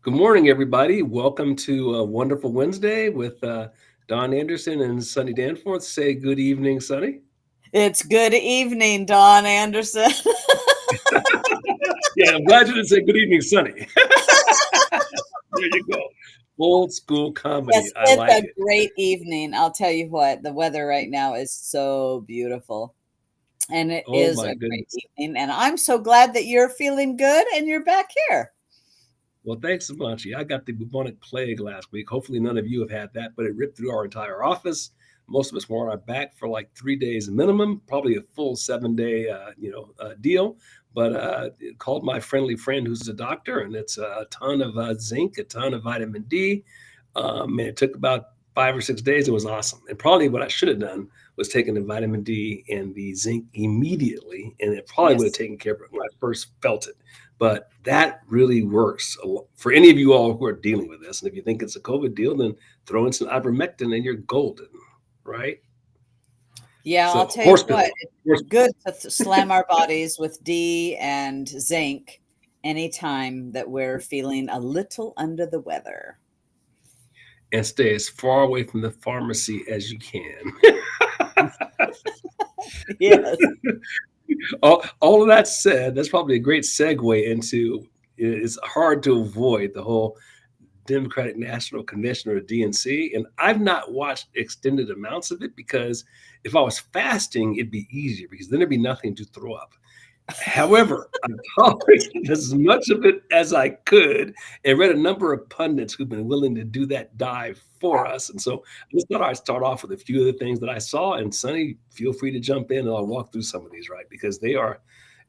Good morning, everybody. Welcome to a wonderful Wednesday with Don Anderson and Sunny Danforth. Say good evening, Sunny. It's good evening, Don Anderson. Yeah, I'm glad you didn't say good evening, Sunny. There you go. Old school comedy. Yes, I it's like a it. great evening. I'll tell you what, the weather right now is so beautiful. And it Oh is my a great goodness. evening. And I'm so glad that you're feeling good and you're back here. Well, thanks so much. Yeah, I got the bubonic plague last week. Hopefully, none of you have had that, but it ripped through our entire office. Most of us were on our back for like 3 days minimum, probably a full 7 day, deal. But it called my friendly friend who's a doctor, and it's a ton of zinc, a ton of vitamin D. And it took about 5 or 6 days. It was awesome. And probably what I should have done was taken the vitamin D and the zinc immediately, and it probably would have Yes. taken care of it when I first felt it. But that really works for any of you all who are dealing with this. And if you think it's a COVID deal, then throw in some ivermectin and you're golden, right? Yeah, I'll So tell you horse what, pills, it's horse good pills, to slam our bodies with D and zinc anytime that we're feeling a little under the weather. and stay as far away from the pharmacy as you can. Yes. All of that said, that's probably a great segue into it's hard to avoid the whole Democratic National Convention or DNC. And I've not watched extended amounts of it because if I was fasting, it'd be easier because then there'd be nothing to throw up. However, I tolerated as much of it as I could and read a number of pundits who've been willing to do that dive for us. And so I just thought I'd start off with a few of the things that I saw. And Sonny, feel free to jump in and I'll walk through some of these, right? Because they are,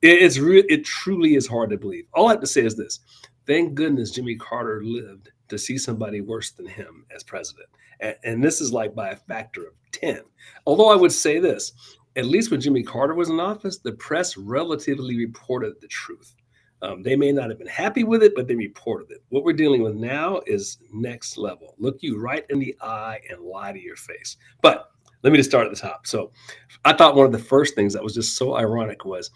it's real, it truly is hard to believe. All I have to say is this: thank goodness Jimmy Carter lived to see somebody worse than him as president. And this is like by a factor of 10. Although I would say this, at least when Jimmy Carter was in office, the press relatively reported the truth. They may not have been happy with it, but they reported it. What we're dealing with now is next level. Look you right in the eye and lie to your face. But let me just start at the top. So I thought one of the first things that was just so ironic was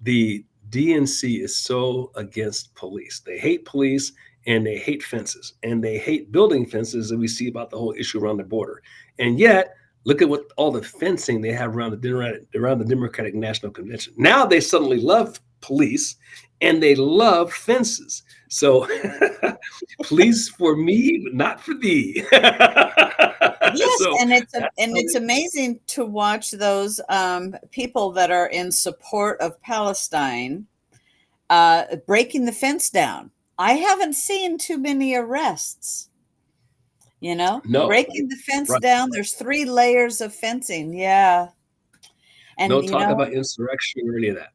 the DNC is so against police. They hate police and they hate fences and they hate building fences that we see about the whole issue around the border. And yet, look at what all the fencing they have around the Democratic National Convention. Now they suddenly love police and they love fences. So police for me, but not for thee. Yes, So that's and how it's amazing to watch those people that are in support of Palestine breaking the fence down. I haven't seen too many arrests, no, breaking the fence right. down. There's 3 layers of fencing. Yeah. No And, talk about insurrection or any of that.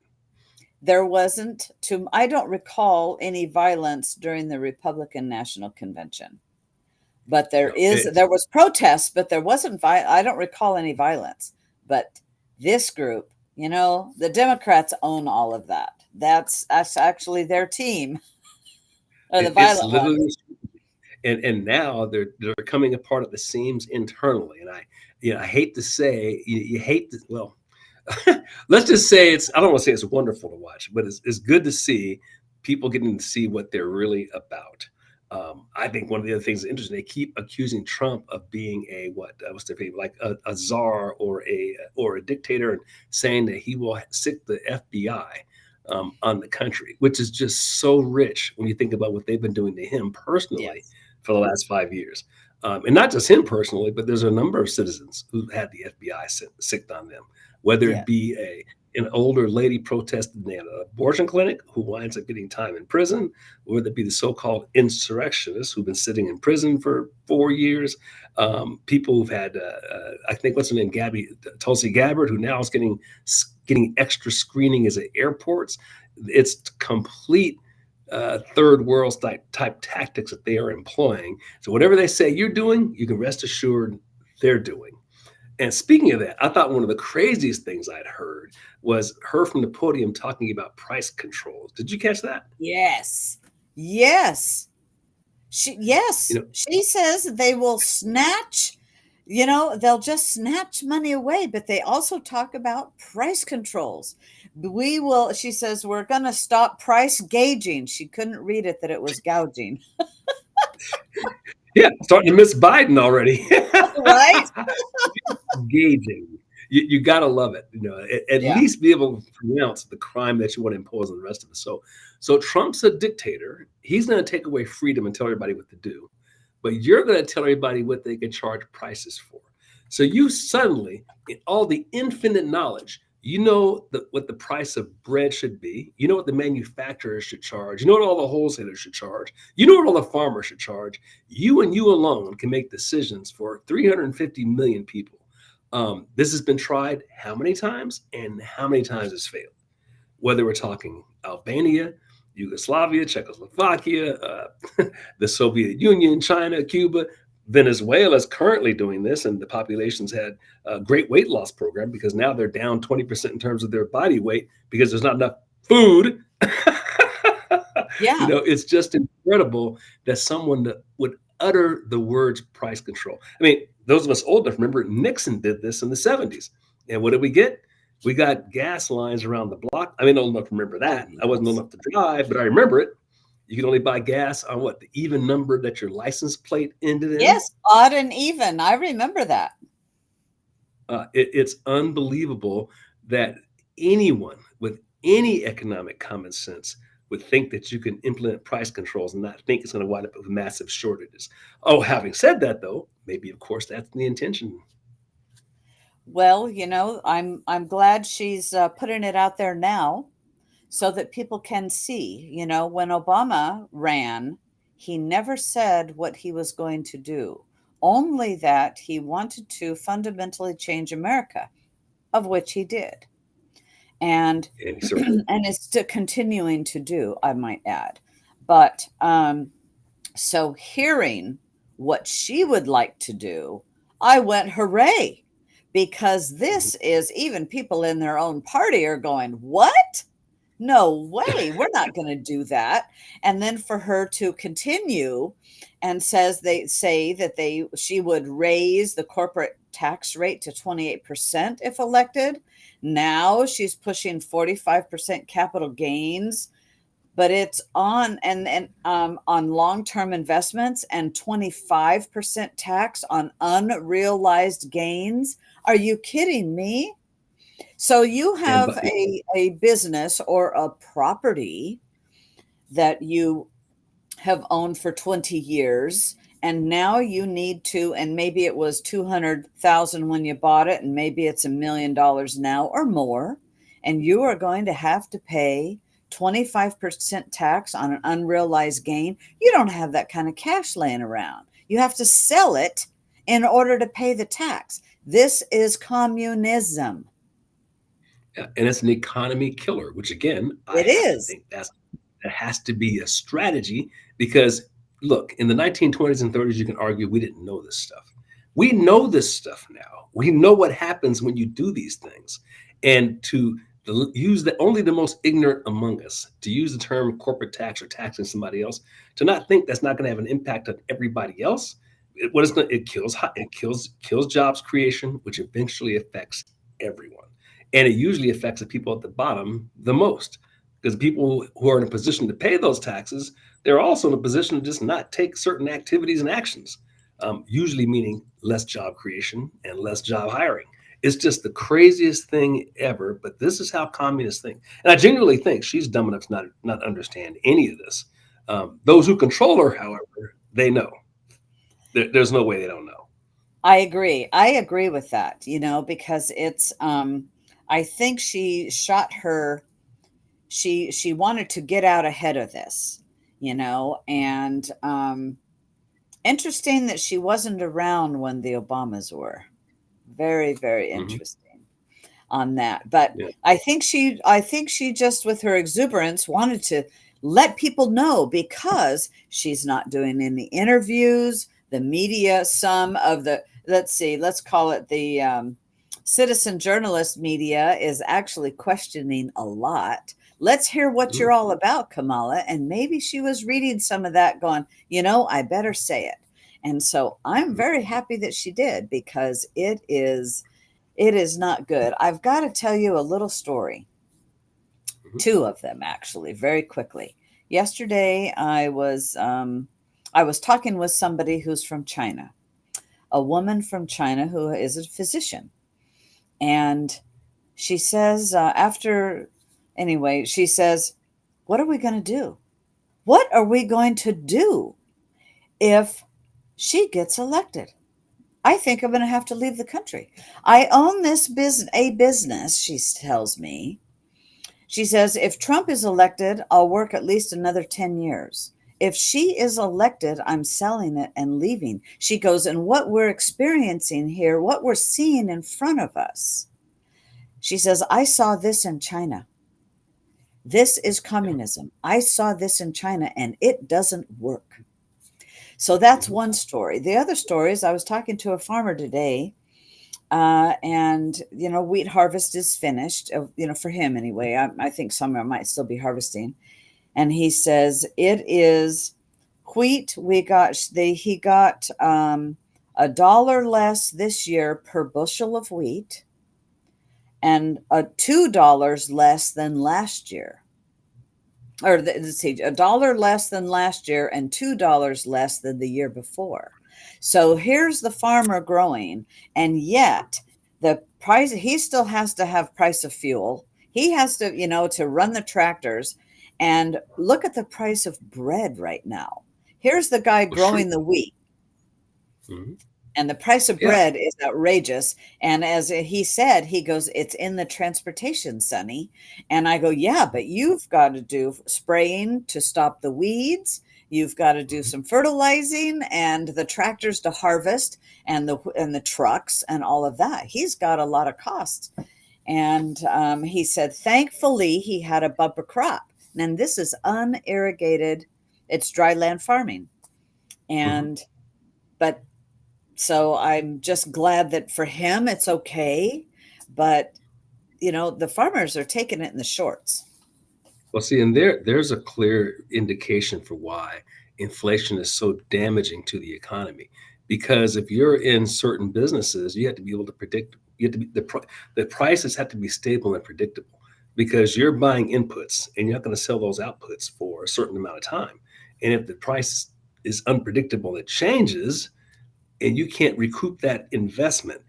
there wasn't I don't recall any violence during the Republican National Convention, but No, there was protests, but there wasn't, I don't recall any violence. But this group, the Democrats own all of that. That's actually their team, or the it's violent literally, ones. and now they're coming apart at the seams internally. And I hate to say, you hate to, well, let's just say it's, I don't want to say it's wonderful to watch, but it's good to see people getting to see what they're really about. I think one of the other things that's interesting, they keep accusing Trump of being a what's their favorite, like a czar or a dictator, and saying that he will sick the FBI on the country, which is just so rich when you think about what they've been doing to him personally Yes. for the last 5 years. And not just him personally, but there's a number of citizens who've had the FBI sicked on them, whether it Yes. be an older lady protesting in an abortion clinic who winds up getting time in prison, whether it be the so-called insurrectionists who've been sitting in prison for 4 years, people who've had, I think, what's her name, Tulsi Gabbard, who now is getting extra screening as at airports. It's complete third world type tactics that they are employing. So whatever they say you're doing, you can rest assured they're doing. And speaking of that, I thought one of the craziest things I'd heard was her from the podium talking about price controls. Did you catch that? Yes. Yes. You Yes, know, she says they will snatch, they'll just snatch money away, but they also talk about price controls. She says, we're going to stop price gauging. She couldn't read it, that it was gouging. Yeah, starting to miss Biden already. Right? Engaging. You got to love it. At Yeah. least be able to pronounce the crime that you want to impose on the rest of us. So Trump's a dictator. He's going to take away freedom and tell everybody what to do, but you're going to tell everybody what they can charge prices for. So you suddenly, in all the infinite knowledge, what the price of bread should be. You know what the manufacturers should charge. You know what all the wholesalers should charge. You know what all the farmers should charge. You and you alone can make decisions for 350 million people. This has been tried how many times and how many times it's failed? Whether we're talking Albania, Yugoslavia, Czechoslovakia, the Soviet Union, China, Cuba, Venezuela is currently doing this, and the population's had a great weight loss program because now they're down 20% in terms of their body weight because there's not enough food. Yeah. It's just incredible that someone that would utter the words price control. I mean, those of us old enough remember Nixon did this in the 70s. And what did we get? We got gas lines around the block. I mean, old enough to remember Oh, that. I wasn't old yes. enough to drive, but I remember it. You could only buy gas on what? The even number that your license plate ended in. Yes, odd and even. I remember that. It's unbelievable that anyone with any economic common sense would think that you can implement price controls and not think it's going to wind up with massive shortages. Oh, having said that, though, maybe of course that's the intention. Well, I'm glad she's putting it out there now so that people can see. When Obama ran, he never said what he was going to do, only that he wanted to fundamentally change America, of which he did. And And he certainly. and is still continuing to do, I might add. But so hearing what she would like to do, I went hooray, because Mhm. this is, even people in their own party are going, what? No way, we're not going to do that. And then for her to continue and says, they say that she would raise the corporate tax rate to 28% if elected. Now she's pushing 45% capital gains, but it's on on long-term investments, and 25% tax on unrealized gains. Are you kidding me? So you And have but a business or a property that you have owned for 20 years, and now you need to, and maybe it was 200,000 when you bought it, and maybe it's $1 million now or more, and you are going to have to pay 25% tax on an unrealized gain. You don't have that kind of cash laying around. You have to sell it in order to pay the tax. This is communism. and it's an economy killer, which again, I It have to is. think that has to be a strategy because look, in the 1920s and 30s, you can argue we didn't know this stuff. We know this stuff now. We know what happens when you do these things. And to use only the most ignorant among us to use the term corporate tax or taxing somebody else, to not think that's not going to have an impact on everybody else. What it's going it kills jobs creation, which eventually affects everyone, and it usually affects the people at the bottom the most because people who are in a position to pay those taxes, they're also in a position to just not take certain activities and actions, usually meaning less job creation and less job hiring. It's just the craziest thing ever, but this is how communists think. And I genuinely think she's dumb enough to not understand any of this. Those who control her, however, they know. There's no way they don't know. I agree. I agree with that, because it's I think she wanted to get out ahead of this, and interesting that she wasn't around when the Obamas were. Very, very Hmm. interesting on that. But Yeah. I think she just, with her exuberance, wanted to let people know, because she's not doing any interviews. The media, some of the, let's see, let's call it the citizen journalist media, is actually questioning a lot. Let's hear what you're Mm. all about, Kamala. And maybe she was reading some of that going, I better say it. And so I'm Mhm. very happy that she did, because it is not good. I've got to tell you a little story, Mhm. two of them actually, very quickly. Yesterday, I was I was talking with somebody who's from China, a woman from China who is a physician. And she says, anyway, she says, what are we going to do? What are we going to do if she gets elected? I think I'm going to have to leave the country. I own this business, she tells me. She says, if Trump is elected, I'll work at least another 10 years. If she is elected, I'm selling it and leaving. She goes, and what we're experiencing here, what we're seeing in front of us, she says, I saw this in China. This is Yeah. communism. I saw this in China and it doesn't work. So that's Mhm. one story. The other story is I was talking to a farmer today, and wheat harvest is finished. For him anyway. I think summer might still be harvesting, and he says it is wheat. He got $1 less this year per bushel of wheat, and $2 less than last year. Or let's see, $1 less than last year and $2 less than the year before. So here's the farmer growing, and yet the price, he still has to have price of fuel. He has to, to run the tractors. And look at the price of bread right now. Here's the guy Well, sure. growing the wheat, Mhm. and the price of Yeah. bread is outrageous. And as he said, he goes, it's in the transportation, Sonny. And I go, yeah, but you've got to do spraying to stop the weeds. You've got to do Mhm. some fertilizing and the tractors to harvest, and the trucks and all of that. He's got a lot of costs. And he said, thankfully, he had a bumper crop. And this is unirrigated, it's dry land farming. Mhm. And, but so I'm just glad that for him it's okay. But, the farmers are taking it in the shorts. Well, see, and there's a clear indication for why inflation is so damaging to the economy. Because if you're in certain businesses, you have to be able to predict. You have to be the prices have to be stable and predictable. Because you're buying inputs and you're not going to sell those outputs for a certain amount of time. And if the price is unpredictable, it changes, and you can't recoup that investment,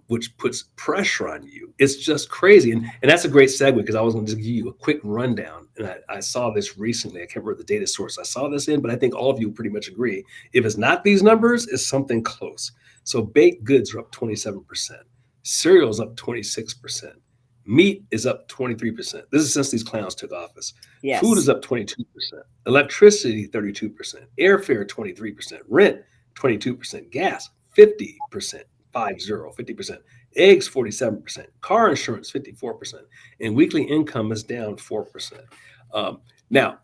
which puts pressure on you. It's just crazy. And that's a great segue because I was going to just give you a quick rundown. And I saw this recently. I can't remember the data source I saw this in, but I think all of you pretty much agree. If it's not these numbers, it's something close. So baked goods are up 27%, cereals up 26%. Meat is up 23%. This is since these clowns took office. Food is Yes. up 22%. Electricity, 32%. Airfare, 23%. Rent, 22%. Gas, 50%. 50%. Eggs, 47%. Car insurance, 54%. And weekly income is down 4%. Now,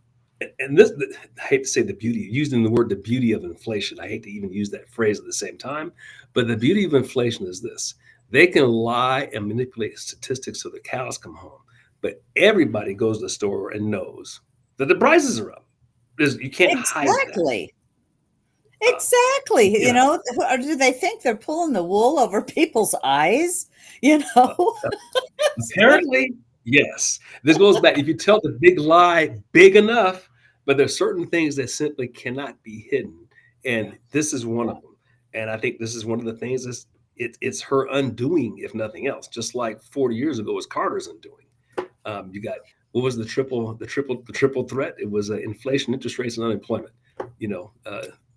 and this, I hate to say the beauty, using the word the beauty of inflation. I hate to even use that phrase at the same time, but the beauty of inflation is this: they can lie and manipulate statistics so the cows come home, but everybody goes to the store and knows that the prices are up. You can't hide that. Exactly. Uh, Exactly. yeah, Or do they think they're pulling the wool over people's eyes? uh, apparently, yes. This goes back. If you tell the big lie big enough, but there's certain things that simply cannot be hidden, Yeah. and this is one of them. And I think this is one of the things that's it's her undoing, if nothing else. Just like 40 years ago was Carter's undoing. You got what was the triple threat? It was inflation, interest rates, and unemployment. You know,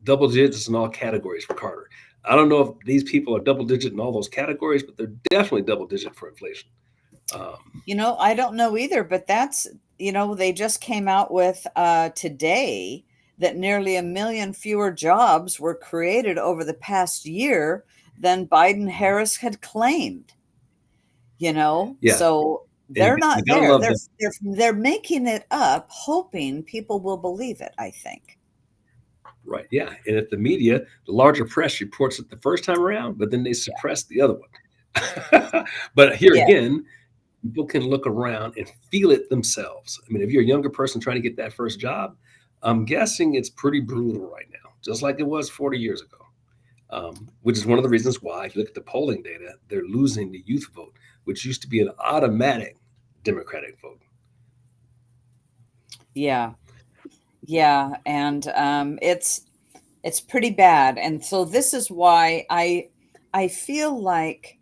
double digits in all categories for Carter. I don't know if these people are double digit in all those categories, but they're definitely double digit for inflation. Um, I don't know either, but they just came out with today that nearly 1 million fewer jobs were created over the past year than Biden Harris had claimed. yeah, So and they're you not gotta there. love They're that. they're making it up, hoping people will believe it, I think. Right. Yeah. And if the media, the larger press reports it the first time around, but then they Yeah. suppress the other one. But here Yeah. again, people can look around and feel it themselves. I mean, if you're a younger person trying to get that first job, I'm guessing it's pretty brutal right now, just like it was 40 years ago. Which is one of the reasons why, if you look at the polling data, they're losing the youth vote, which used to be an automatic Democratic vote. Yeah. Yeah. And it's, It's pretty bad. And so this is why I feel like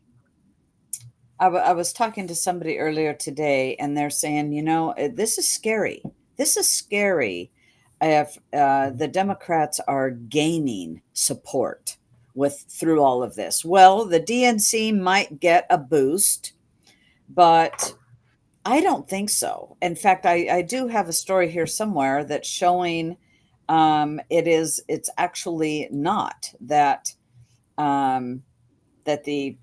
I was talking to somebody earlier today, and they're saying, this is scary. This is scary if the Democrats are gaining support with through all of this. Well, the DNC might get a boost, but I don't think so. In fact, I do have a story here somewhere that's showing it's actually not that um, that the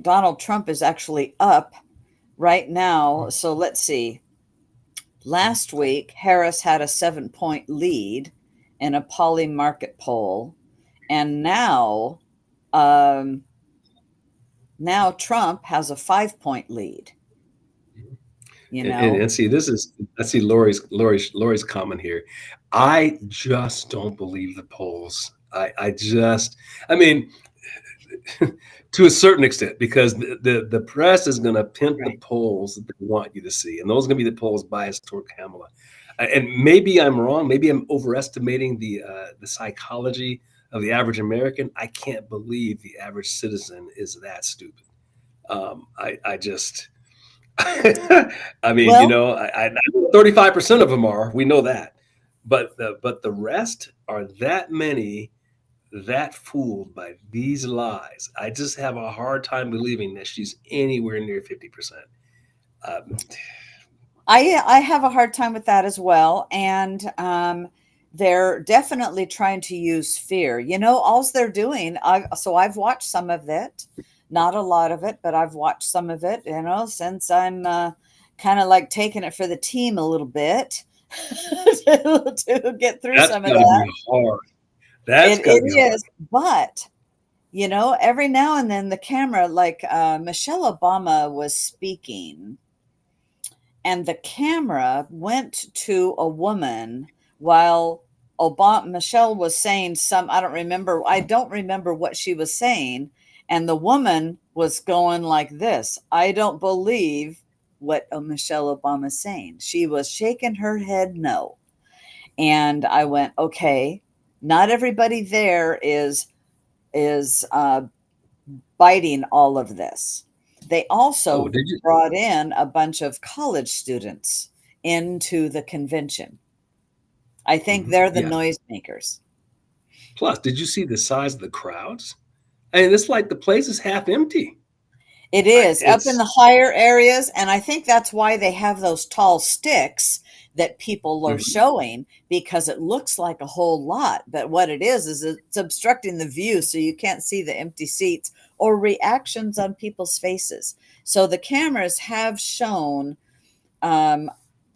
Donald Trump is actually up right now. So let's see. Last week, Harris had a 7-point lead in a Poly market poll, and um, now Trump has a 5-point lead. You know, And see, I see Lori's comment here. I just don't believe the polls. I mean, to a certain extent, because the press is going to pimp the right? polls that they want you to see, and those are going to be the polls biased toward Kamala. And maybe I'm wrong. Maybe I'm overestimating the psychology of the average American. I can't believe the average citizen is that stupid. I just I mean, Well, 35% of them are. We know that, but the rest are that many that fooled by these lies. I just have a hard time believing that she's anywhere near 50%. Um, I have a hard time with that as well, and they're definitely trying to use fear. All they're doing. I've watched some of it, not a lot of it, but I've watched some of it. Since I'm kind of like taking it for the team a little bit to get through that's some of got to that. be hard. That's got to It be hard. is, but every now and then the camera, like Michelle Obama was speaking and the camera went to a woman while Michelle was saying I don't remember what she was saying. And the woman was going like this. I don't believe what Michelle Obama's saying. She was shaking her head no. And I went, okay, not everybody there is biting all of this. They Oh, also did you? brought in a bunch of college students into the convention. I think they're the Yeah. noisemakers. Plus, did you see the size of the crowds? I mean, it's like the place is half empty. It is up in It's the higher areas, and I think that's why they have those tall sticks that people are Mhm. showing because it looks like a whole lot. But what it is it's obstructing the view so you can't see the empty seats or reactions on people's faces. So the cameras have shown um,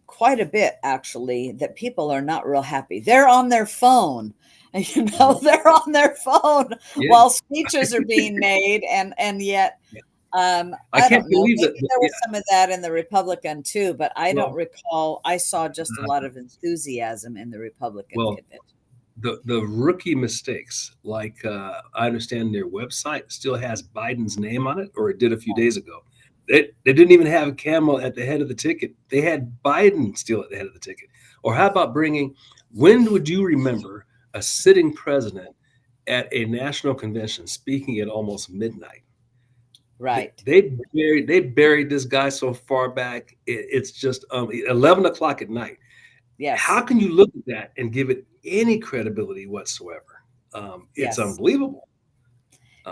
quite a bit actually that people are not real happy. They're on their phone. Mhm. They're on their phone Yeah. while speeches are being made, and yet Yeah. I I can't don't know. believe Maybe that. there was Yeah. some of that in the Republican too, but I don't Well, recall. I saw just a lot uh, of enthusiasm in the Republican well, convention. the rookie mistakes, like I understand their website still has Biden's name on it, or it did a few days ago. They didn't even have Camel at the head of the ticket. They had Biden still at the head of the ticket. Or how about bringing? When would you remember a sitting president at a national convention speaking at almost midnight? Right. They buried this guy so far back. It's just 11 o'clock at night. How Yes. can you look at that and give it any credibility whatsoever? It's Yes. unbelievable.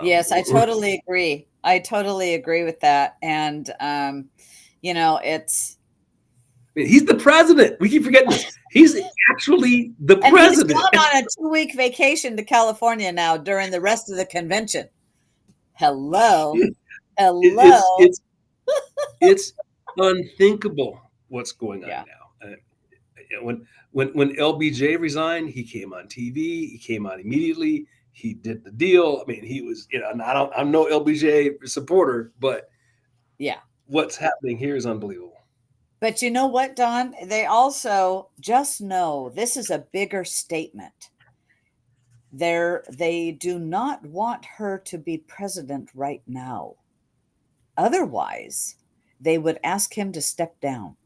Yes, I We're totally agree. I totally agree with that. And it's he's the president. We keep forgetting this. He's actually the and he's president. gone on a 2-week vacation to California now during the rest of the convention. Hello. It's Hello. it's it's unthinkable what's going on Yeah. now. When LBJ resigned, he came on TV. He came on immediately. He did the deal. I mean, he was, and I'm no LBJ supporter, but Yeah. what's happening here is unbelievable. But you know what, Don? They also just know this is a bigger statement. They do not want her to be president right now. Otherwise, they would ask him to step down.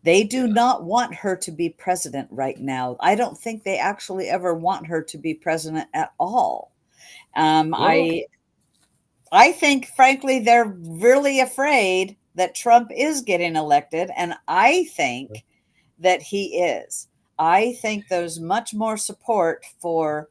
They do Yeah. not want her to be president right now. I don't think they actually ever want her to be president at all. Um, Well, I I think, frankly, they're really afraid that Trump is getting elected, and I think that he is. I think there's much more support for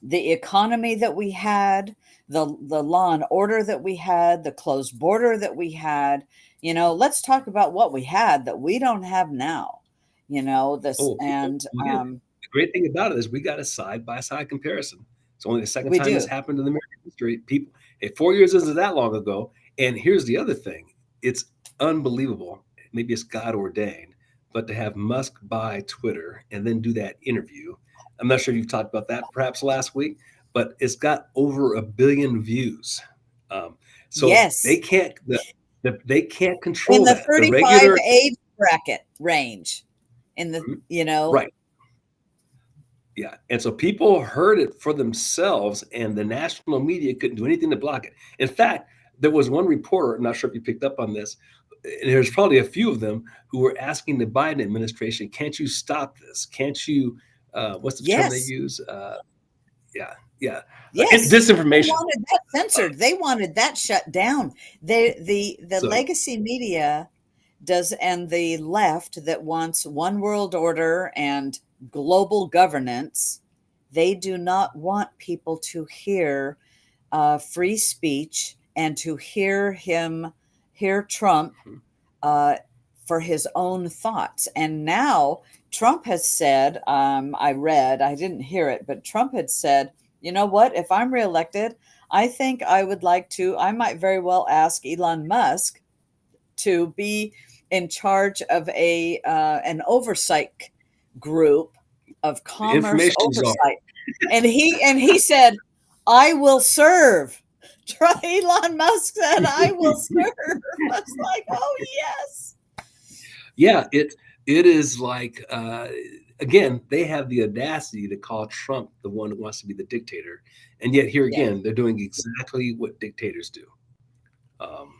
the economy that we had, the law and order that we had, the closed border that we had. Let's talk about what we had that we don't have now. This oh, and again, the great thing about it is we got a side by side comparison. It's only the second we time this do. happened in American history. People, 4 years isn't that long ago. And here's the other thing: it's unbelievable. Maybe it's God ordained, but to have Musk buy Twitter and then do that interview. I'm not sure if you've talked about that perhaps last week, but it's got over 1 billion views. Um, so they Yes, can't they can't in control the that. The 35 regular age bracket range. In the you know, right. Yeah. And so people heard it for themselves, and the national media couldn't do anything to block it. In fact, there was one reporter, I'm not sure if you picked up on this, and there's probably a few of them who were asking the Biden administration, can't you stop this? Can't you, what's the term they yes, use? Yeah, yeah. yes, they Disinformation. wanted that Uh, censored. They wanted that shut down. The so, legacy media does, and the left that wants one world order and global governance, they do not want people to hear free speech and to hear Trump uh, for his own thoughts. And now Trump has said, I didn't hear it, but Trump had said, you know what, if I'm reelected, I think I might very well ask Elon Musk to be in charge of an oversight group of the commerce information czar. oversight. And he said, I will serve. Elon Musk said, I will serve. I was like, oh yes. Yeah, it is like again, they have the audacity to call Trump the one who wants to be the dictator, and yet here Yeah. again, they're doing exactly what dictators do.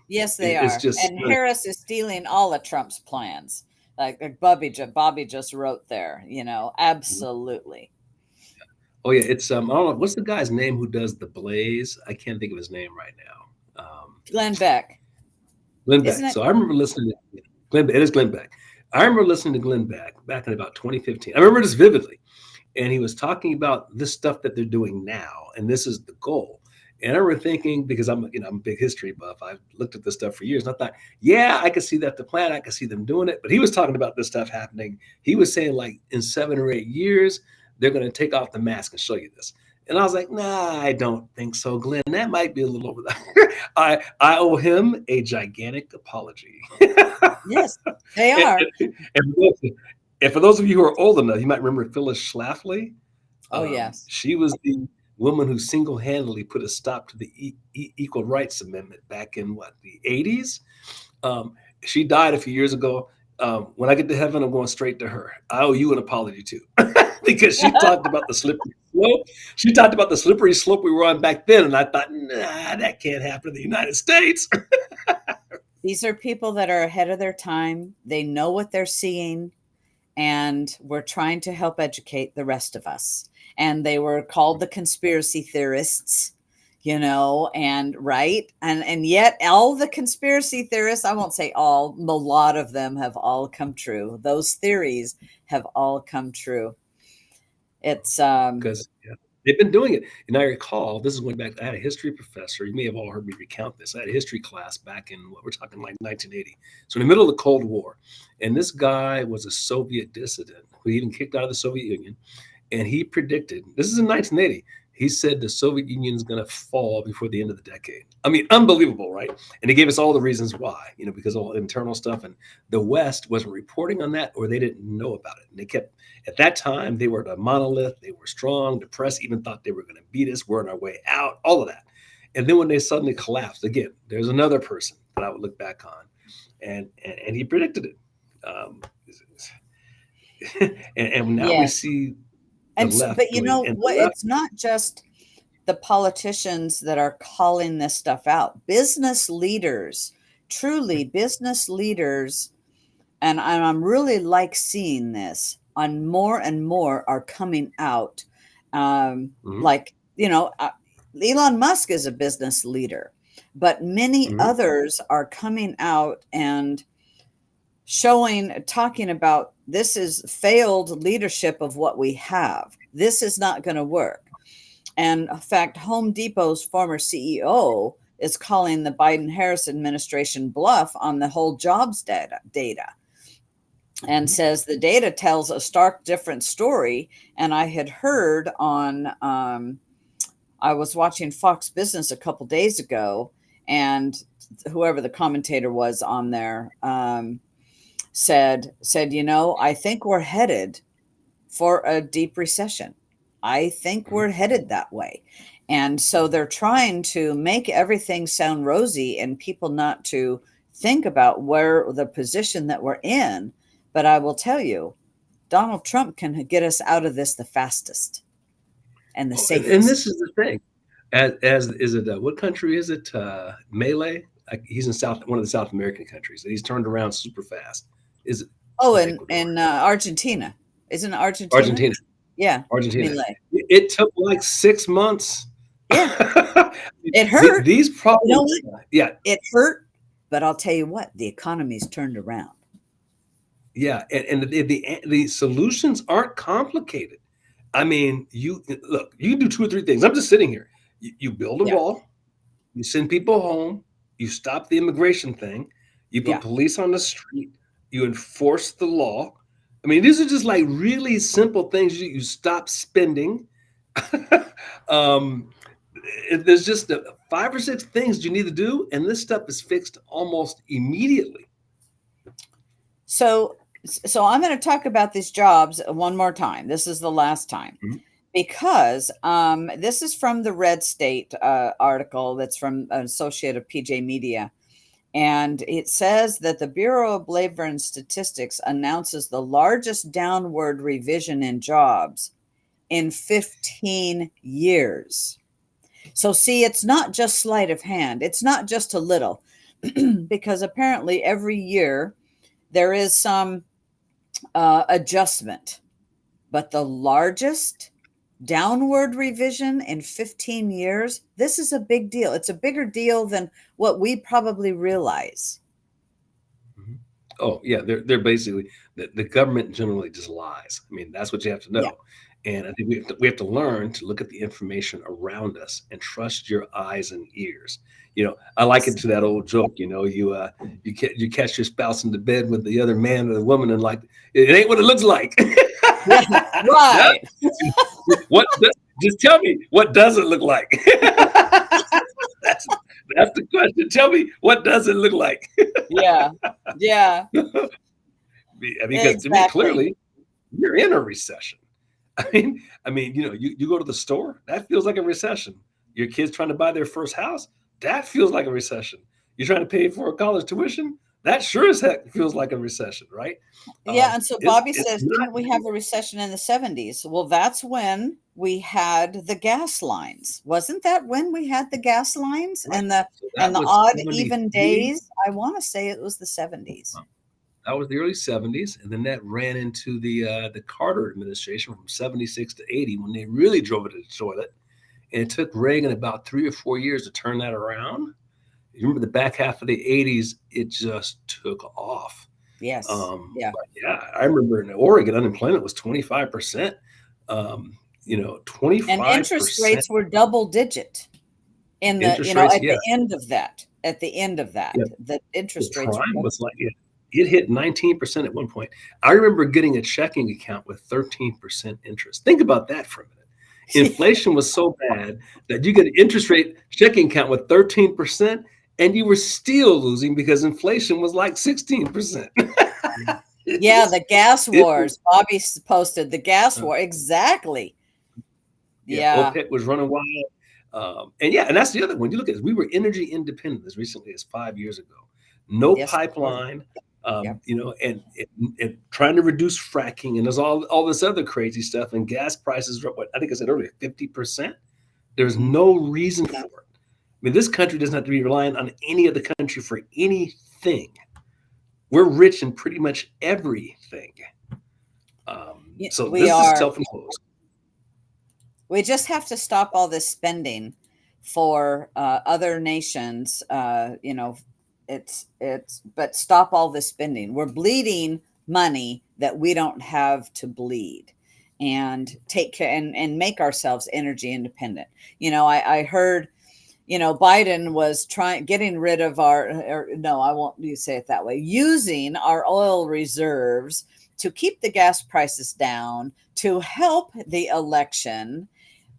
Yes, they It's are. just And Harris is stealing all of Trump's plans. Like Bobby just wrote there, absolutely. oh yeah, it's I don't know what's the guy's name who does the Blaze. I can't think of his name right now. Glenn Beck, Glenn isn't Beck. it? So I remember listening to Glenn. It is Glenn Beck. I remember listening to Glenn Beck back in about 2015. I remember this vividly, and he was talking about this stuff that they're doing now, and this is the goal. And I remember thinking, because I'm a big history buff, I've looked at this stuff for years, and I thought, yeah, I could see that the plan, I could see them doing it. But he was talking about this stuff happening. He was saying like in 7 or 8 years, they're going to take off the mask and show you this. And I was like, nah, I don't think so, Glenn. That might be a little over the. I owe him a gigantic apology. Yes, they and, are. and for those of you who are old enough, you might remember Phyllis Schlafly. Oh, yes. She was the woman who single-handedly put a stop to the Equal Rights Amendment back in what, the 80s. She died a few years ago. When I get to heaven, I'm going straight to her. I owe you an apology too, because she talked about the slippery slope. She talked about the slippery slope we were on back then, and I thought, nah, that can't happen in the United States. These are people that are ahead of their time. They know what they're seeing, and we're trying to help educate the rest of us. And they were called the conspiracy theorists, and right. And yet all the conspiracy theorists, I won't say all, a lot of them have all come true. Those theories have all come true. It's Because yeah, they've been doing it. And I recall, this is going back, I had a history professor. You may have all heard me recount this. I had a history class back in what we're talking like 1980. So in the middle of the Cold War. And this guy was a Soviet dissident who even kicked out of the Soviet Union. And he predicted, this is in 1980, he said the Soviet Union is going to fall before the end of the decade. I mean, unbelievable, right? And he gave us all the reasons why, because of all internal stuff. And the West wasn't reporting on that, or they didn't know about it. And they kept, at that time, they were a monolith. They were strong. The press even thought they were going to beat us. We're on our way out, all of that. And then when they suddenly collapsed, again, there's another person that I would look back on. And he predicted it. Um, and now we yes. see the And so, left but you doing, know and the what? left, It's not just the politicians that are calling this stuff out. Business leaders, truly business leaders, and I'm really like seeing this on more and more are coming out. Mhm, Like, Elon Musk is a business leader, but many mhm. others are coming out and talking about this is failed leadership of what we have. This is not going to work. And in fact, Home Depot's former CEO is calling the Biden Harris administration bluff on the whole jobs data, and Mhm. says the data tells a stark different story. And I had heard I was watching Fox Business a couple days ago, and whoever the commentator was on there said, I think we're headed for a deep recession. I think Mhm. we're headed that way. And so they're trying to make everything sound rosy and people not to think about where the position that we're in. But I will tell you, Donald Trump can get us out of this the fastest and the Oh, and safest. this is the thing. As is it, what country is it? Malay? He's in one of the South American countries, and he's turned around super fast. Is it Oh, Ecuador? and Argentina. Isn't it Argentina? Argentina. Yeah. Argentina. Millet. It took like 6 months. Yeah. It hurt. These You know problems, what? yeah, It hurt. But I'll tell you what, the economy's turned around. yeah, and the solutions aren't complicated. I mean, you look, you do two or three things. I'm just sitting here. You build a Yeah. wall, you send people home, you stop the immigration thing, you put Yeah. police on the street, you enforce the law. I mean, these are just like really simple things. You stop spending. um, there's just 5 or 6 things you need to do, and this stuff is fixed almost immediately. So, so I'm going to talk about these jobs one more time. This is the last time Mhm. because this is from the Red State article that's from an associate of PJ Media. And it says that the Bureau of Labor and Statistics announces the largest downward revision in jobs in 15 years. So, see, it's not just sleight of hand, it's not just a little, because apparently every year there is some adjustment, but the largest downward revision in 15 years, this is a big deal. It's a bigger deal than what we probably realize. Mhm. Oh yeah, they're basically the government generally just lies. I mean, that's what you have to Yeah. know. And I think we have to learn to look at the information around us and trust your eyes and ears. I like it to that old joke. You catch your spouse in the bed with the other man or the woman, and like it ain't what it looks like. Yeah. No, Right. what? Just tell me what does it look like. that's that's the question. Tell me what does it look like. Yeah. Yeah. Because to me, Exactly. clearly, you're in a recession. You go to the store, that feels like a recession. Your kids trying to buy their first house, that feels like a recession. You're trying to pay for a college tuition, that sure as heck feels like a recession, right? Yeah. And so Bobby It's says, not. didn't we have a recession in the 70s? Well, that's when we had the gas lines. Wasn't that when we had the gas lines Right. So and that the was odd even 73. days? I want to say it was the 70s. That was the early 70s, and then that ran into the Carter administration from 76 to 80 when they really drove it to the toilet. And it took Reagan about 3 or 4 years to turn that around. You remember the back half of the 80s, it just took off. Yes. Yeah. But yeah, I remember in Oregon, unemployment was 25%. And interest 25% rates were double digit in interest rates. at Yeah. the end of that. At the end of that, Yeah. the The interest rates were prime double was like, digit. it hit 19% at one point. I remember getting a checking account with 13% interest. Think about that for a minute. Inflation was so bad that you get an interest rate checking account with 13%, and you were still losing because inflation was like 16%. it Yeah, was, the gas it was, wars. Bobby posted the gas uh, war. Exactly. yeah, Yeah. OPEC was running wild. And yeah, and that's the other one. You look at this, we were energy independent as recently as 5 years ago. No Yes, we were. pipeline, Yep. and trying to reduce fracking, and there's all this other crazy stuff. And gas prices are what I think I said earlier, 50%. There's Mhm. no reason for it. I mean, this country doesn't have to be relying on any other country for anything. We're rich in pretty much everything. So We this is are. self-imposed. We just have to stop all this spending for other nations. But stop all this spending. We're bleeding money that we don't have to bleed, and take care and make ourselves energy independent. I heard, Biden was getting rid of or no, I won't say it that way, using our oil reserves to keep the gas prices down to help the election.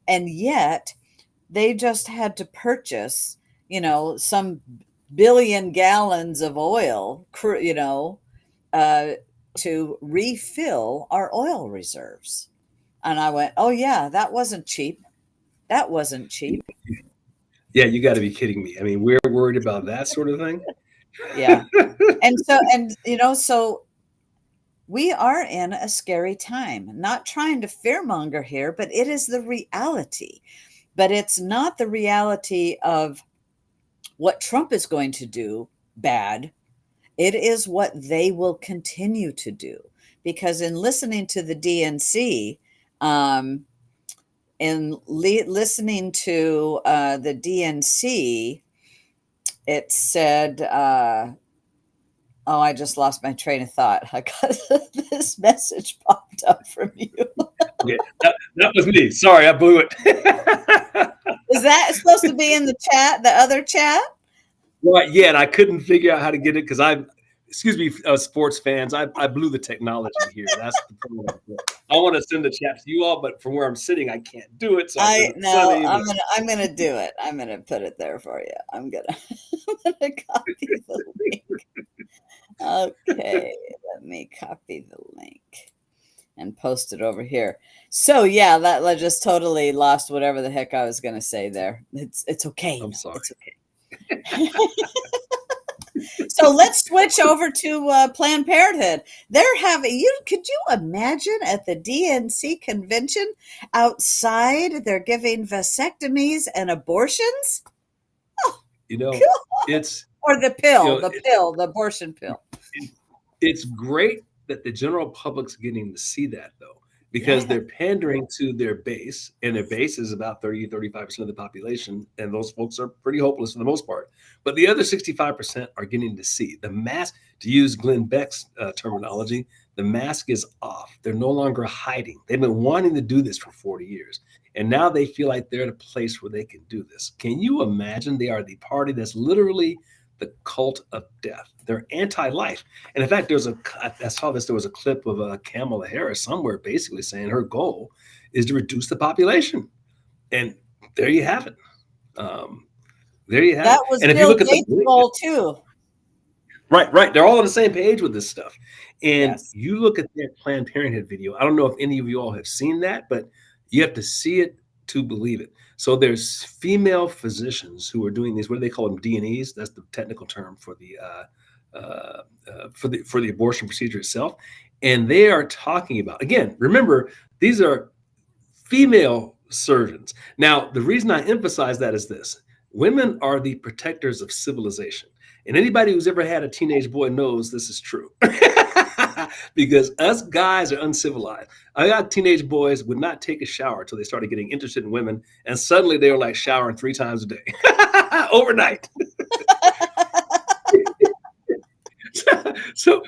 And yet they just had to purchase, some billion gallons of oil, uh, to refill our oil reserves. And I went, oh, yeah, that wasn't cheap. That wasn't cheap. Yeah, you got to be kidding me. I mean, we're worried about that sort of thing. Yeah. So we are in a scary time, not trying to fearmonger here, but it is the reality. But it's not the reality of what Trump is going to do bad. It is what they will continue to do. Because in listening to the DNC, um, listening to the DNC, it said, oh, I just lost my train of thought. I got this message popped up from you. Okay, that was me. Sorry, I blew it. Is that supposed to be in the chat, the other chat? Right, yeah, and I couldn't figure out how to get it because excuse me, sports fans, I blew the technology here. That's the problem. I want to send the chat to you all, but from where I'm sitting, I can't do it. So I send I it to no, Sunny. I'm gonna do it. I'm gonna put it there for you. I'm gonna copy the link. Okay, let me copy the link and post it over here. So yeah, that I just totally lost whatever the heck I was gonna say there. It's okay. I'm sorry. It's okay. So let's switch over to Planned Parenthood. They're having could you imagine at the DNC convention outside they're giving vasectomies and abortions? Oh, You know, God. it's Or the you pill, know, the abortion pill. it, it's great that the general public's getting to see that though, because Yeah. they're pandering to their base, and their base is about 35% of the population, and those folks are pretty hopeless for the most part. But the other 65% are getting to see the mask. To use Glenn Beck's terminology, the mask is off. They're no longer hiding. They've been wanting to do this for 40 years. And now they feel like they're at a place where they can do this. Can you imagine? They are the party that's literally the cult of death. They're anti-life. And in fact, I saw this. There was a clip of Kamala Harris somewhere, basically saying her goal is to reduce the population. And there you have it. Um, there you have That it. was And if you Bill look at the Gates' goal too. right, they're all on the same page with this stuff. And Yes. you look at that Planned Parenthood video. I don't know if any of you all have seen that, but you have to see it to believe it. So there's female physicians who are doing these. What do they call them? D&Es. That's the technical term for the abortion procedure itself. And they are talking about, again. Remember, these are female surgeons. Now, the reason I emphasize that is this: women are the protectors of civilization. And anybody who's ever had a teenage boy knows this is true. Because us guys are uncivilized. I got teenage boys would not take a shower until they started getting interested in women, and suddenly they were like showering 3 times a day overnight. So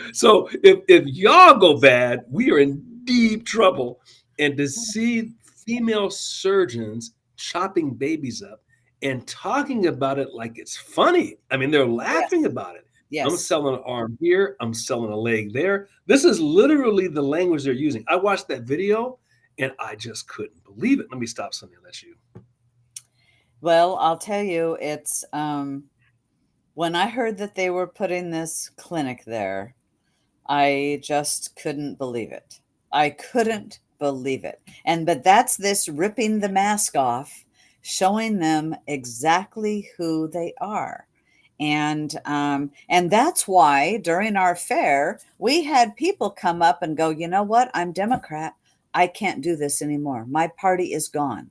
if y'all go bad, we are in deep trouble. And to see female surgeons chopping babies up and talking about it like it's funny. I mean, they're laughing Yes. about it. I'm Yes. selling an arm here. I'm selling a leg there. This is literally the language they're using. I watched that video and I just couldn't believe it. Let me stop, Sonia. That's you. Well, I'll tell you, it's when I heard that they were putting this clinic there, I just couldn't believe it. I couldn't believe it. But that's this ripping the mask off, showing them exactly who they are. And that's why during our fair, we had people come up and go, you know what? I'm Democrat. I can't do this anymore. My party is gone.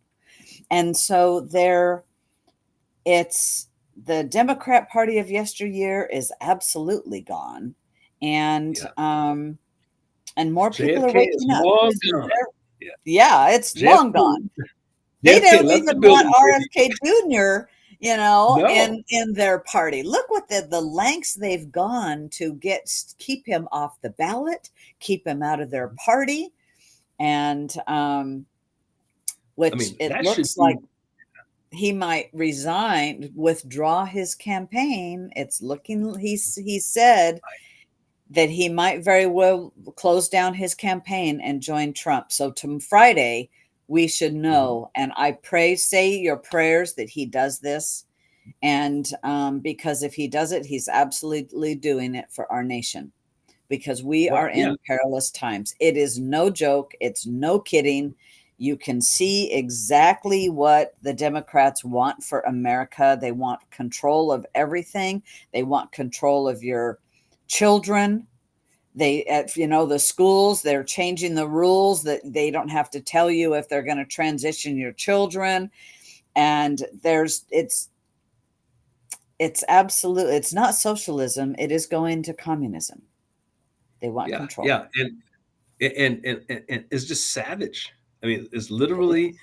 And so it's the Democrat Party of yesteryear is absolutely gone. and Yeah. more people are JFK is waking up. long So gone. Yeah. yeah, it's long JFK, gone. They JFK don't left the even want building, baby. RFK Jr., No. in their party. Look what the lengths they've gone to keep him off the ballot, keep him out of their party, and I which mean, it that should looks like be he might resign, withdraw his campaign. It's looking. He said that he might very well close down his campaign and join Trump. So to Friday, we should mhm. know. And I pray, say your prayers that he does this. And because if he does it, he's absolutely doing it for our nation because we Well, are yeah, in perilous times. It is no joke. It's no kidding. You can see exactly what the Democrats want for America. They want control of everything. They want control of your children. They at the schools, they're changing the rules that they don't have to tell you if they're going to transition your children. And it's absolute, it's not socialism, it is going to communism. They want yeah, control. yeah, and it's just savage. I mean, it's It literally is.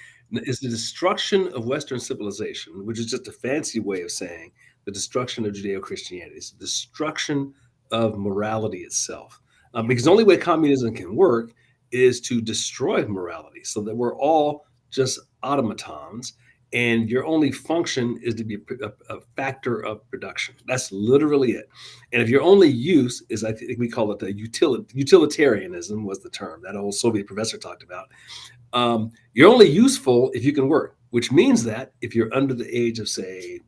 it's the destruction of Western civilization, which is just a fancy way of saying the destruction of Judeo-Christianity. It's the destruction of morality itself. Yeah. Because the only way communism can work is to destroy morality, so that we're all just automatons, and your only function is to be a factor of production. That's literally it. And if your only use is, I think we call it the utilitarianism was the term that old Soviet professor talked about. You're only useful if you can work, which means that if you're under the age of, say,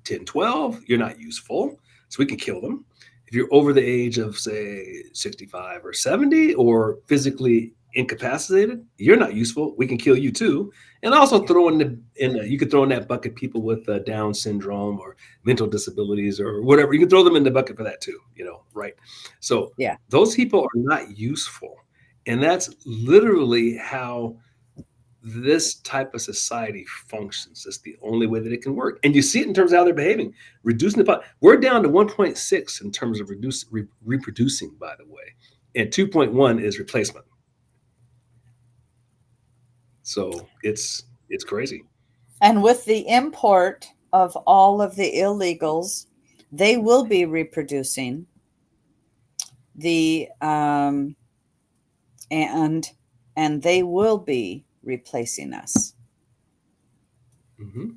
10, 12, you're not useful. So we can kill them. If you're over the age of, say, 65 or 70 or physically incapacitated, you're not useful. We can kill you too. And also Yeah. throw you could throw in that bucket people with Down syndrome or mental disabilities or whatever. You can throw them in the bucket for that too, right? So Yeah. those people are not useful. And that's literally how this type of society functions. That's the only way that it can work. And you see it in terms of how they're behaving, reducing we're down to 1.6 in terms of reproducing, by the way, and 2.1 is replacement. So it's crazy. And with the import of all of the illegals, they will be reproducing the and they will be replacing us. Hmm.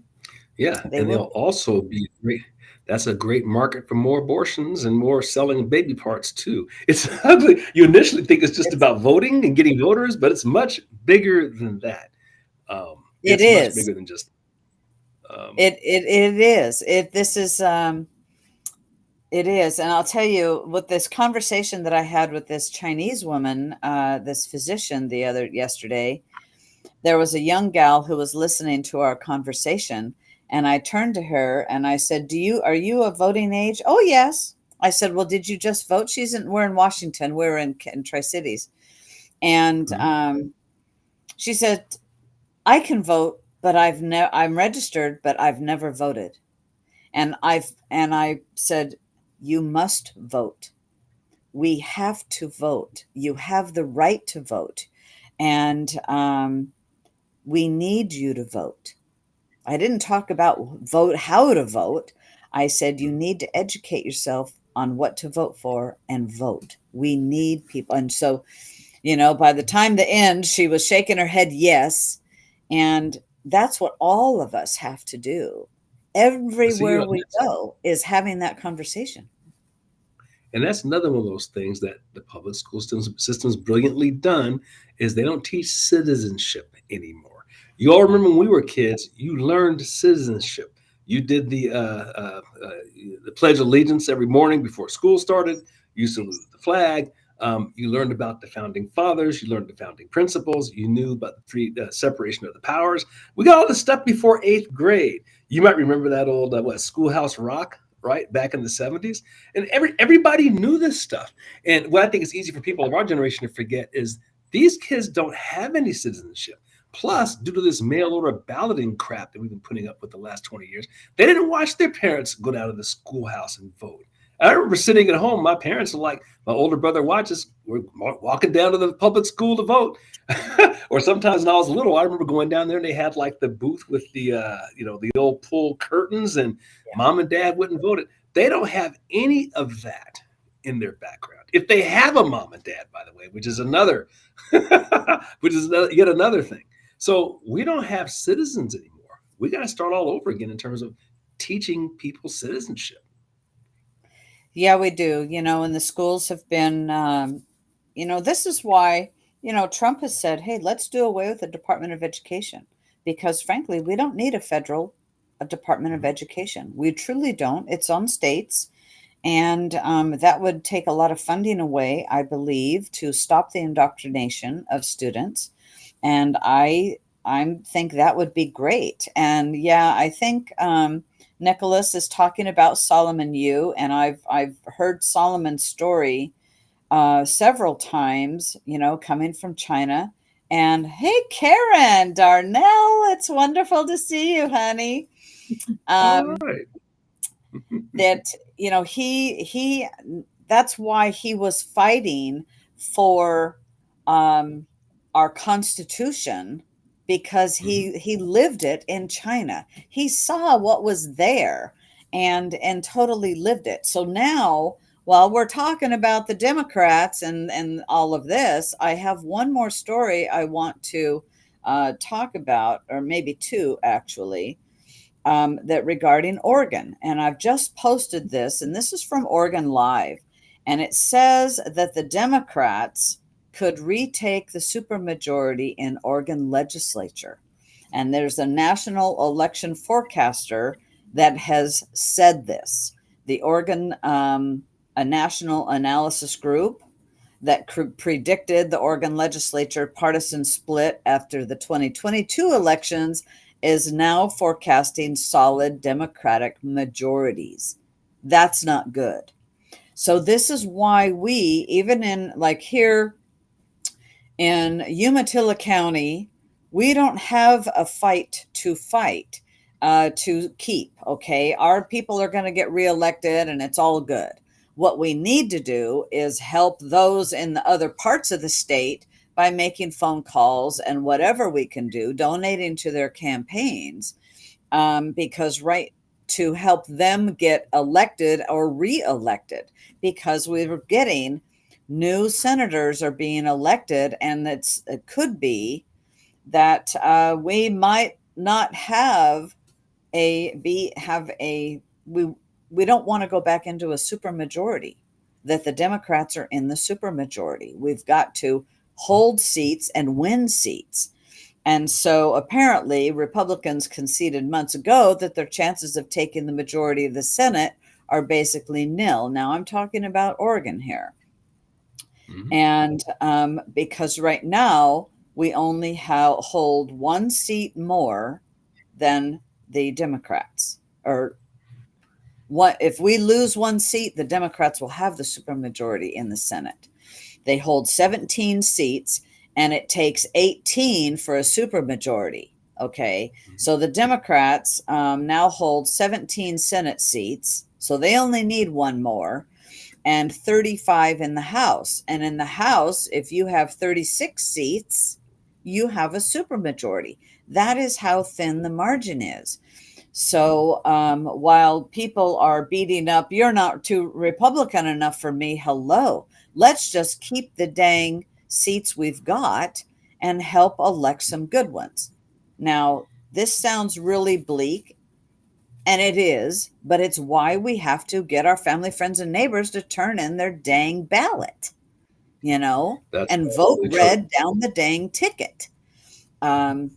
Yeah, They and will they'll be. also be great. That's a great market for more abortions and more selling baby parts too. It's ugly. You initially think it's just It's about voting and getting voters, but it's much bigger than that. it It's much is. bigger than just. Um, It is. It is. And I'll tell you, with this conversation that I had with this Chinese woman, this physician yesterday, there was a young gal who was listening to our conversation, and I turned to her and I said, are you a voting age? Oh, yes. I said, well, did you just vote? We're in Washington. We're in Tri-Cities. And mhm. she said, I can vote, but I'm registered, but I've never voted. And I said, you must vote. We have to vote. You have the right to vote. And we need you to vote. I didn't talk about vote, how to vote. I said you need to educate yourself on what to vote for and vote. We need people. And so, by the time the end, she was shaking her head yes. And that's what all of us have to do. But see, Everywhere we go is having that conversation. and that's another one of those things that the public school system's brilliantly done is they don't teach citizenship anymore. You all remember when we were kids, you learned citizenship. You did the Pledge of Allegiance every morning before school started. You saluted the flag. You learned about the founding fathers. You learned the founding principles. You knew about the separation of the powers. We got all this stuff before eighth grade. You might remember that old Schoolhouse Rock, right, back in the 70s, and everybody knew this stuff. And what I think is easy for people of our generation to forget is these kids don't have any citizenship. Plus, due to this mail order balloting crap that we've been putting up with the last 20 years, they didn't watch their parents go down to the schoolhouse and vote. I remember sitting at home. My parents are like, my older brother watches. We're walking down to the public school to vote, or sometimes when I was little, I remember going down there and they had like the booth with the the old pull curtains, and Yeah. mom and dad wouldn't vote it. They don't have any of that in their background. If they have a mom and dad, by the way, which is another, yet another thing. So we don't have citizens anymore. We got to start all over again in terms of teaching people citizenship. Yeah, we do. And the schools have been, this is why, Trump has said, hey, let's do away with the Department of Education because, frankly, we don't need a federal Department of Mhm. Education. We truly don't. It's on states. And that would take a lot of funding away, I believe, to stop the indoctrination of students. And I think that would be great. And yeah, I think Nicholas is talking about Solomon Yu, and I've heard Solomon's story several times. Coming from China. And hey, Karen Darnell, it's wonderful to see you, honey. All Um, right. that he that's why he was fighting for um our constitution, because Mhm. he lived it in China. He saw what was there and totally lived it. So now, while we're talking about the Democrats and all of this, I have one more story I want to talk about, or maybe two actually, that regarding Oregon. And I've just posted this, and this is from Oregon Live. And it says that the Democrats could retake the supermajority in Oregon legislature. And there's a national election forecaster that has said this. The Oregon, a national analysis group that predicted the Oregon legislature partisan split after the 2022 elections is now forecasting solid Democratic majorities. That's not good. So, this is why we, even in like here in Umatilla County, we don't have a fight to fight to keep. Okay. Our people are going to get reelected and it's all good. What we need to do is help those in the other parts of the state by making phone calls and whatever we can do, donating to their campaigns, because right, to help them get elected or re-elected, because we were getting new senators are being elected, and it could be that we might not have a be have a we don't want to go back into a supermajority, that the Democrats are in the supermajority. We've got to hold seats and win seats. And so apparently, Republicans conceded months ago that their chances of taking the majority of the Senate are basically nil. Now, I'm talking about Oregon here. Mhm. And because right now, we only hold one seat more than the Democrats. Or what, if we lose one seat, the Democrats will have the supermajority in the Senate. They hold 17 seats, and it takes 18 for a supermajority. Okay. Mhm. So the Democrats now hold 17 Senate seats. So they only need one more, and 35 in the House. And in the House, if you have 36 seats, you have a supermajority. That is how thin the margin is. So while people are beating up, you're not too Republican enough for me. Hello. Let's just keep the dang seats we've got and help elect some good ones. Now, this sounds really bleak, and it is, but it's why we have to get our family, friends, and neighbors to turn in their dang ballot, That's and vote absolutely true. red down the dang ticket. Um,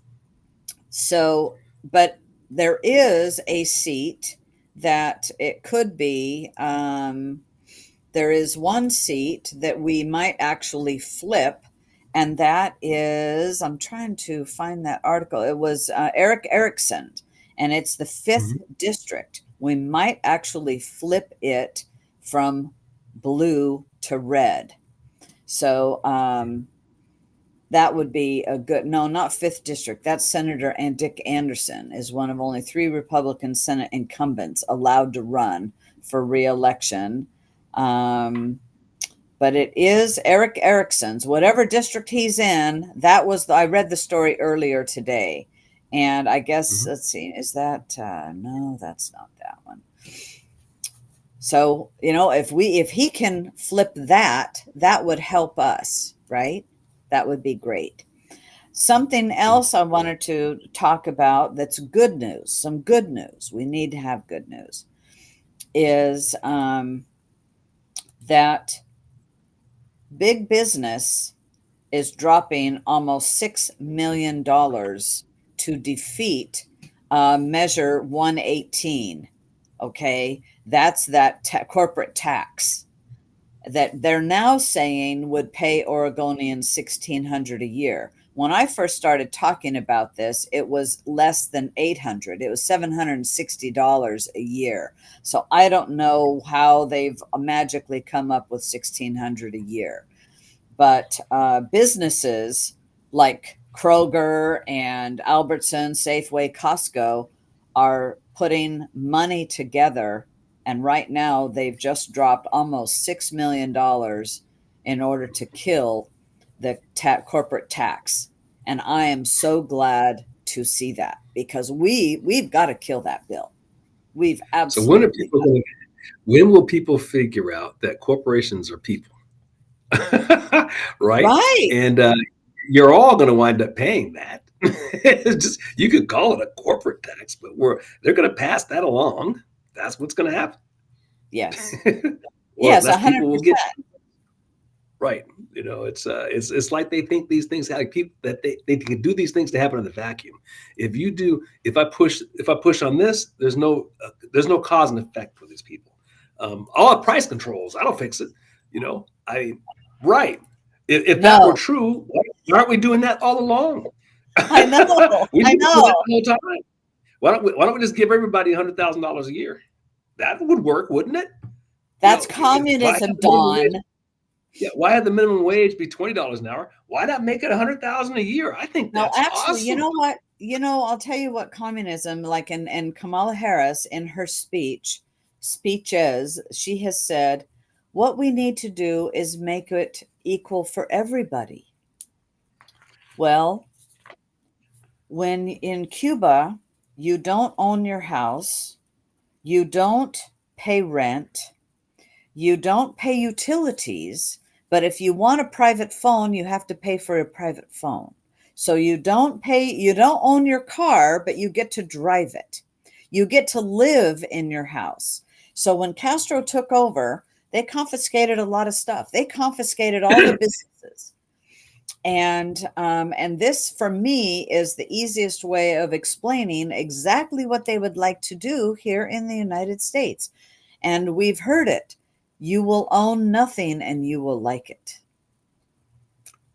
So, but there is a seat that it could be. There is one seat that we might actually flip, and that is, I'm trying to find that article. It was Eric Erickson, and it's the fifth Mhm. district. We might actually flip it from blue to red. So, that would be a good, no, not fifth district. That's Senator and Dick Anderson is one of only three Republican Senate incumbents allowed to run for reelection. Um, but it is Eric Erickson's, whatever district he's in. That was I read the story earlier today, and I guess Mhm. let's see, is that no, that's not that one. So if he can flip that, that would help us, right? That would be great. Something else I wanted to talk about that's good news, some good news. We need to have good news. Is that big business is dropping almost $6 million to defeat Measure 118. Okay, that's that corporate tax that they're now saying would pay Oregonians $1,600 a year. When I first started talking about this, it was less than $800. It was $760 a year. So I don't know how they've magically come up with $1,600 a year. But businesses like Kroger and Albertson, Safeway, Costco are putting money together. And right now, they've just dropped almost $6 million in order to kill the corporate tax. And I am so glad to see that, because we've got to kill that bill. We've So when are absolutely people got. going to? When will people figure out that corporations are people? Right? Right. And you're all going to wind up paying that. It's just you could call it a corporate tax, but they're going to pass that along. That's what's going to happen. Yes. Or Yes, less people will get 100%. right. It's like they think these things like people that they can do these things to happen in the vacuum. If I push on this, there's no cause and effect for these people. I'll have price controls. I don't fix it. I right. If that were No, true, why aren't we doing that all along? I know. We I need to do that know. the whole time. Why don't we just give everybody $100,000 a year? That would work, wouldn't it? That's Why have communism, the minimum wage? Don. Yeah, why have the minimum wage be $20 an hour? Why not make it 100,000 a year? I think No, that's actually, you awesome. know what? I'll tell you what communism, like, and Kamala Harris in her speeches, she has said, what we need to do is make it equal for everybody. Well, when in Cuba, you don't own your house, you don't pay rent, you don't pay utilities, but if you want a private phone, you have to pay for a private phone. So you don't own your car, but you get to drive it. You get to live in your house. So when Castro took over, they confiscated a lot of stuff. They confiscated all the businesses. And this for me is the easiest way of explaining exactly what they would like to do here in the United States. And we've heard it. You will own nothing and you will like it.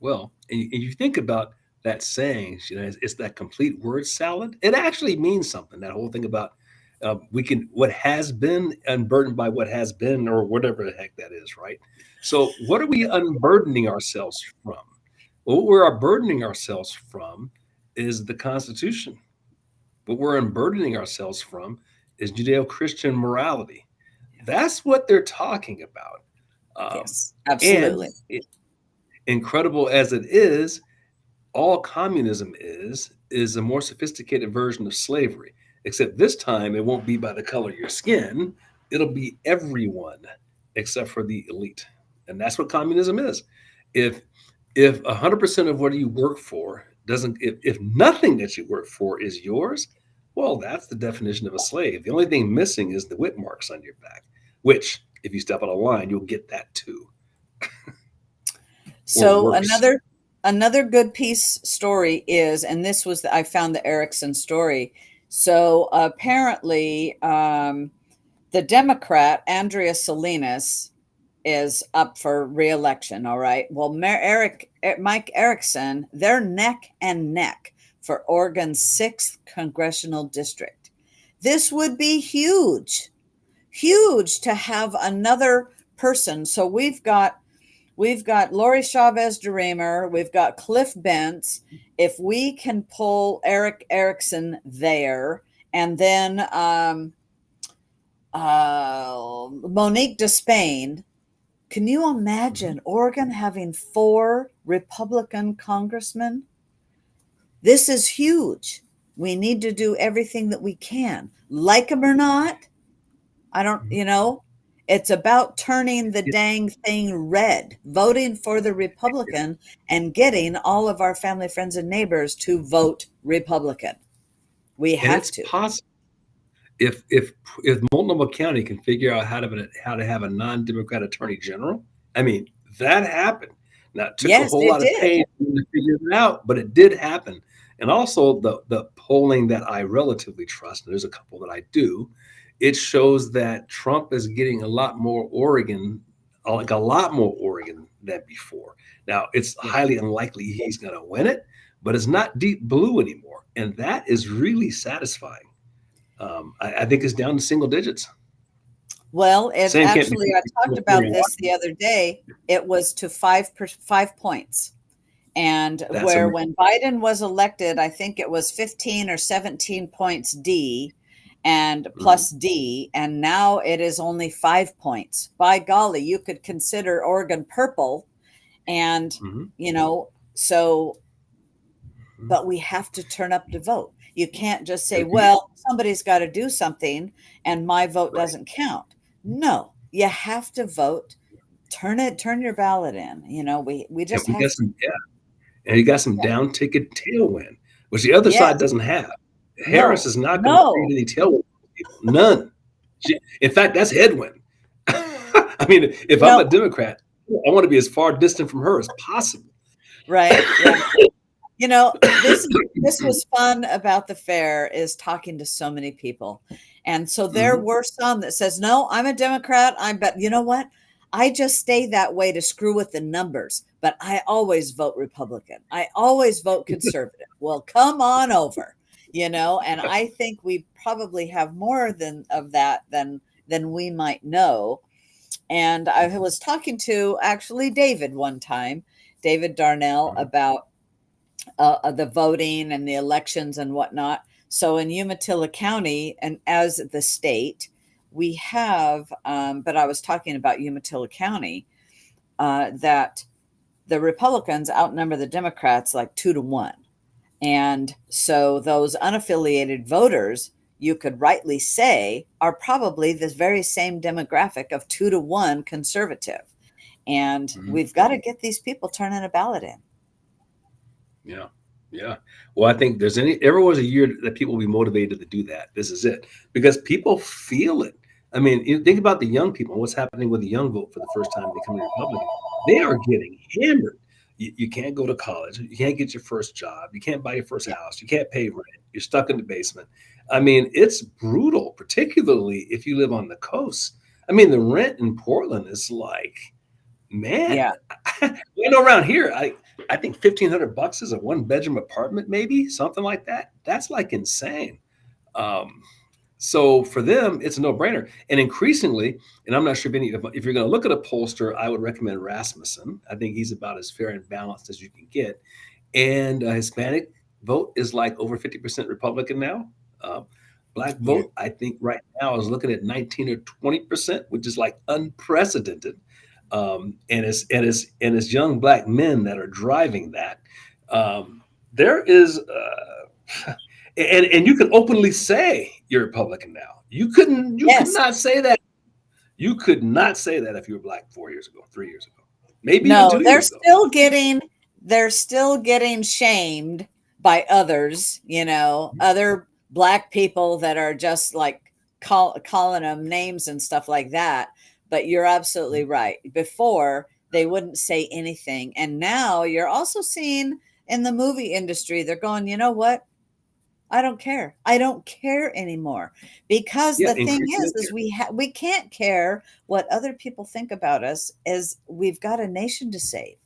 Well, and you think about that saying, it's that complete word salad. It actually means something. That whole thing about what has been unburdened by what has been, or whatever the heck that is, right? So, what are we unburdening ourselves from? Well, what we're burdening ourselves from is the Constitution. What we're unburdening ourselves from is Judeo-Christian morality. That's what they're talking about. Um, Yes, and absolutely. incredible as it is, all communism is a more sophisticated version of slavery. Except this time, it won't be by the color of your skin; it'll be everyone except for the elite, and that's what communism is. If if 100% of what you work for doesn't, if nothing that you work for is yours, well, that's the definition of a slave. The only thing missing is the whip marks on your back, which, if you step out of line, you'll get that too, or So worse. another good piece story is, and this was I found the Erickson story. So apparently, the Democrat Andrea Salinas is up for reelection. All right. Well, Mike Erickson, they're neck and neck for Oregon's 6th congressional district. This would be huge, huge to have another person. So we've got Lori Chavez DeRemer, we've got Cliff Bentz. If we can pull Eric Erickson there, and then Monique Despain. Can you Mhm. imagine Oregon having 4 Republican congressmen? This is huge. We need to do everything that we can. Like them or not, I don't, Mhm. it's about turning the It, dang thing red, voting for the Republican and getting all of our family, friends, and neighbors to vote Republican. We and have it's to. possible if Multnomah County can figure out how to have a non-Democrat attorney general. I mean, that happened. Now it took a Yes, whole it lot of did. pain to figure it out, but it did happen. And also the polling that I relatively trust, and there's a couple that I do, it shows that Trump is getting a lot more Oregon, like a lot more Oregon than before. Now it's Yeah. highly unlikely he's going to win it, but it's not deep blue anymore, and that is really satisfying. I think it's down to single digits. Well, it Same can't be actually, said I for talked California about and this the Washington. other day. It was to 5 points. And That's where amazing. when Biden was elected, I think it was 15 or 17 points D and Mhm, plus D, and now it is only 5 points. By golly, you could consider Oregon purple. And, mhm, so, mhm. but we have to turn up to vote. You can't just say, And we well, somebody's got to do something and my vote right. doesn't count. No, you have to vote. Turn your ballot in. We And just we got have to. some yeah, and you got some down ticket tailwind, which the other side Yes. doesn't have. Harris No, is not gonna create no, any tailwind for people, none. In fact, that's headwind. I mean, if you I'm know, a Democrat, I wanna be as far distant from her as possible. right, right. This was fun about the fair is talking to so many people. And so there Mhm. were some that says, "No, I'm a Democrat. I'm but you know what? I just stay that way to screw with the numbers, but I always vote Republican. I always vote conservative." Well, come on over. And I think we probably have more than of that than we might know. And I was talking to actually David one time, David Darnell, Mhm. about the voting and the elections and whatnot. So in Umatilla County, and as the state, we have, but I was talking about Umatilla County, that the Republicans outnumber the Democrats like 2-1. And so those unaffiliated voters, you could rightly say, are probably the very same demographic of 2-1 conservative. And Mhm. we've got to get these people turning a ballot in. Yeah. Yeah. Well, I think there's ever was a year that people will be motivated to do that. This is it because people feel it. I mean, you think about the young people and what's happening with the young vote for the first time becoming Republican. They are getting hammered. You can't go to college. You can't get your first job. You can't buy your first Yeah. house. You can't pay rent. You're stuck in the basement. I mean, it's brutal, particularly if you live on the coast. I mean, the rent in Portland is like, man, Yeah. I know around here, I think $1,500 is a one bedroom apartment, maybe something like that. That's like insane. Um, so for them, it's a no brainer. And increasingly, and I'm not sure if you're going to look at a pollster, I would recommend Rasmussen. I think he's about as fair and balanced as you can get. And Hispanic vote is like over 50% Republican now. Uh, Black Yeah. vote, I think right now is looking at 19 or 20%, which is like unprecedented. And it's young black men that are driving that. There is, and you can openly say you're Republican now. You could Yes. not say that. You could not say that if you were black 4 years ago, 3 years ago, maybe even No, 2 years ago. they're still getting shamed by others, other black people that are just like calling them names and stuff like that. But you're absolutely right. Before they wouldn't say anything. And now you're also seeing in the movie industry, they're going, you know what? I don't care. I don't care anymore because Yeah, the thing increasingly. is we can't care what other people think about us as we've got a nation to save.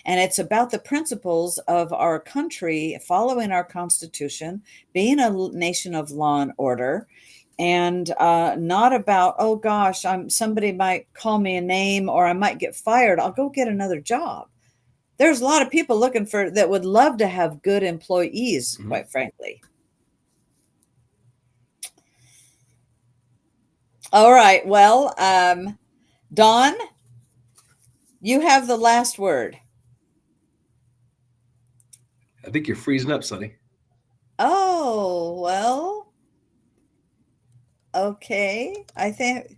And it's about the principles of our country, following our Constitution, being a nation of law and order, and not about, oh gosh, somebody might call me a name or I might get fired. I'll go get another job. There's a lot of people looking for that would love to have good employees, Mhm. quite frankly. All right. Well, Don, you have the last word. I think you're freezing up, Sonny. Oh, well, okay. I think.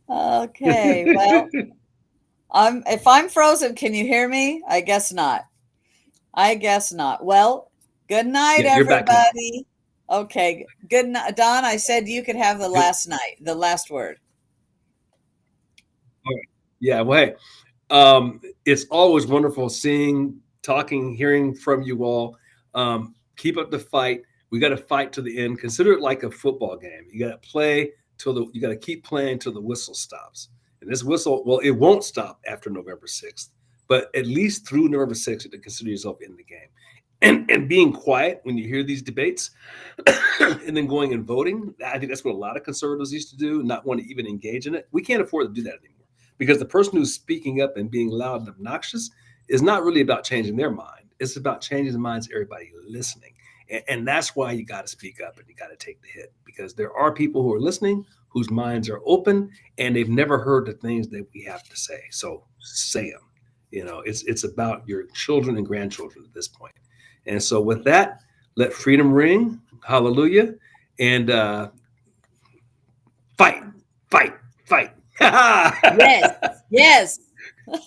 Okay. Well, if I'm frozen, can you hear me? I guess not. I guess not. Well, good night, Yeah, you're back now. everybody. Okay. Good night. Don, I said you could have the Good. last night, the last word. All right. Yeah. Well, hey, it's always wonderful seeing, talking, hearing from you all. Keep up the fight. We got to fight to the end. Consider it like a football game. You got to play till the. You got to keep playing till the whistle stops. And this whistle, well, it won't stop after November 6th, but at least through November 6th, to consider yourself in the game. And being quiet when you hear these debates, and then going and voting. I think that's what a lot of conservatives used to do, not want to even engage in it. We can't afford to do that anymore because the person who's speaking up and being loud and obnoxious is not really about changing their mind. It's about changing the minds of everybody listening. And that's why you got to speak up and you got to take the hit because there are people who are listening whose minds are open and they've never heard the things that we have to say. So say them. It's about your children and grandchildren at this point. And so with that, let freedom ring. Hallelujah. And fight, fight, fight. Yes. Yes. Good